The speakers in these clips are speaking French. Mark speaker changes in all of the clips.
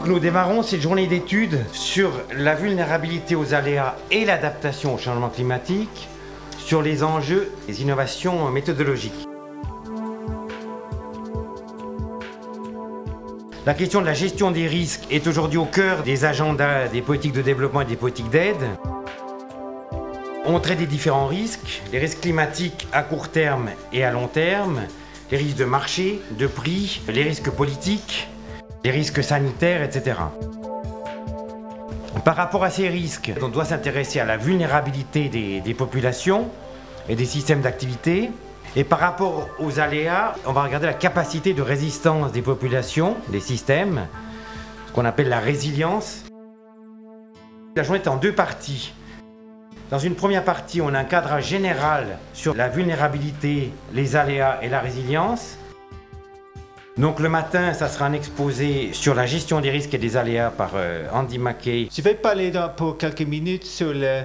Speaker 1: Donc nous démarrons cette journée d'études sur la vulnérabilité aux aléas et l'adaptation au changement climatique, sur les enjeux des innovations méthodologiques. La question de la gestion des risques est aujourd'hui au cœur des agendas des politiques de développement et des politiques d'aide. On traite des différents risques, les risques climatiques à court terme et à long terme, les risques de marché, de prix, les risques politiques, les risques sanitaires, etc. Par rapport à ces risques, on doit s'intéresser à la vulnérabilité des populations et des systèmes d'activité. Et par rapport aux aléas, on va regarder la capacité de résistance des populations, des systèmes, ce qu'on appelle la résilience. La journée est en deux parties. Dans une première partie, on a un cadrage général sur la vulnérabilité, les aléas et la résilience. Donc le matin, ça sera un exposé sur la gestion des risques et des aléas par Andy Mackay.
Speaker 2: Je vais parler pour quelques minutes sur le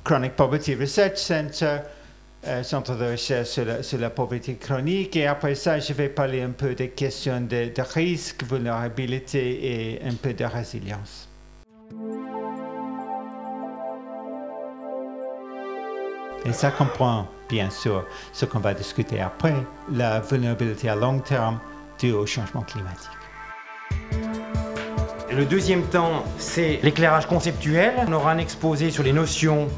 Speaker 2: Chronic Poverty Research Center, centre de recherche sur la pauvreté chronique. Et après ça, je vais parler un peu des questions de risque, vulnérabilité et un peu de résilience. Et ça comprend, bien sûr, ce qu'on va discuter après, la vulnérabilité à long terme due au changement climatique.
Speaker 1: Le deuxième temps, c'est l'éclairage conceptuel. On aura un exposé sur les notions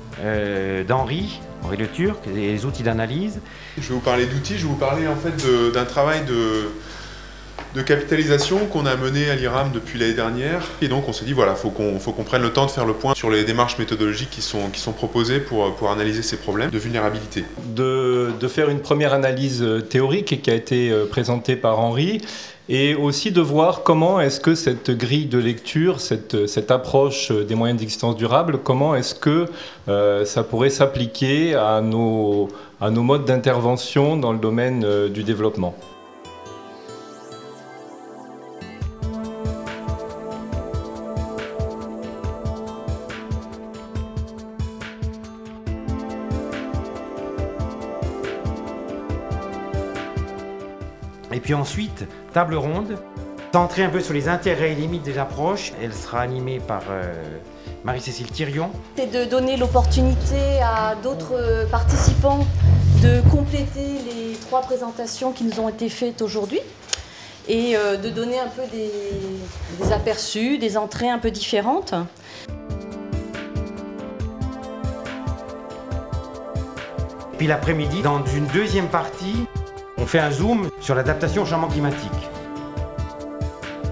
Speaker 1: d'Henri Le Turc, et les outils d'analyse.
Speaker 3: Je vais vous parler d'outils, je vais vous parler en fait d'un travail de capitalisation qu'on a mené à l'IRAM depuis l'année dernière. Et donc on s'est dit, voilà, faut qu'on prenne le temps de faire le point sur les démarches méthodologiques qui sont proposées pour analyser ces problèmes de vulnérabilité.
Speaker 4: De faire une première analyse théorique qui a été présentée par Henri, et aussi de voir comment est-ce que cette grille de lecture, cette approche des moyens d'existence durable, comment est-ce que ça pourrait s'appliquer à nos modes d'intervention dans le domaine du développement.
Speaker 1: Et puis ensuite, table ronde, centrée un peu sur les intérêts et limites des approches. Elle sera animée par Marie-Cécile Thirion.
Speaker 5: C'est de donner l'opportunité à d'autres participants de compléter les trois présentations qui nous ont été faites aujourd'hui et de donner un peu des aperçus, des entrées un peu différentes.
Speaker 1: Puis l'après-midi, dans une deuxième partie, on fait un zoom sur l'adaptation au changement climatique.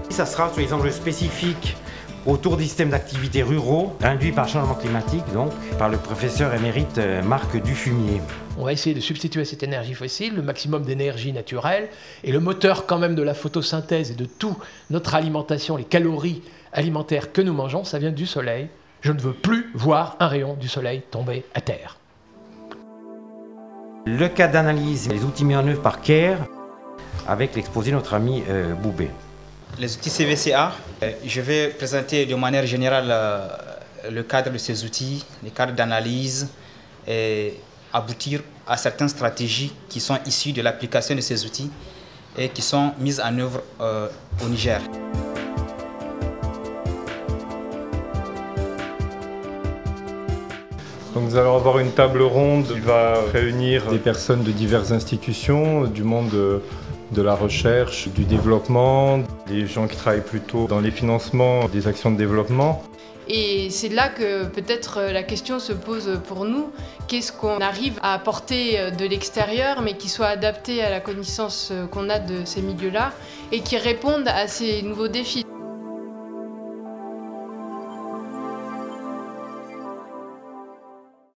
Speaker 1: Ça sera sur les enjeux spécifiques autour des systèmes d'activité ruraux induits par le changement climatique, donc par le professeur émérite Marc Dufumier.
Speaker 6: On va essayer de substituer à cette énergie fossile le maximum d'énergie naturelle, et le moteur quand même de la photosynthèse et de toute notre alimentation, les calories alimentaires que nous mangeons, ça vient du soleil. Je ne veux plus voir un rayon du soleil tomber à terre.
Speaker 1: Le cas d'analyse, les outils mis en œuvre par CARE, avec l'exposé de notre ami Boubé.
Speaker 7: Les outils CVCA, je vais présenter de manière générale le cadre de ces outils, les cadres d'analyse, et aboutir à certaines stratégies qui sont issues de l'application de ces outils et qui sont mises en œuvre au Niger.
Speaker 4: Donc nous allons avoir une table ronde qui va réunir des personnes de diverses institutions, du monde de la recherche, du développement, des gens qui travaillent plutôt dans les financements des actions de développement.
Speaker 8: Et c'est là que peut-être la question se pose pour nous. Qu'est-ce qu'on arrive à apporter de l'extérieur, mais qui soit adapté à la connaissance qu'on a de ces milieux-là et qui répondent à ces nouveaux défis.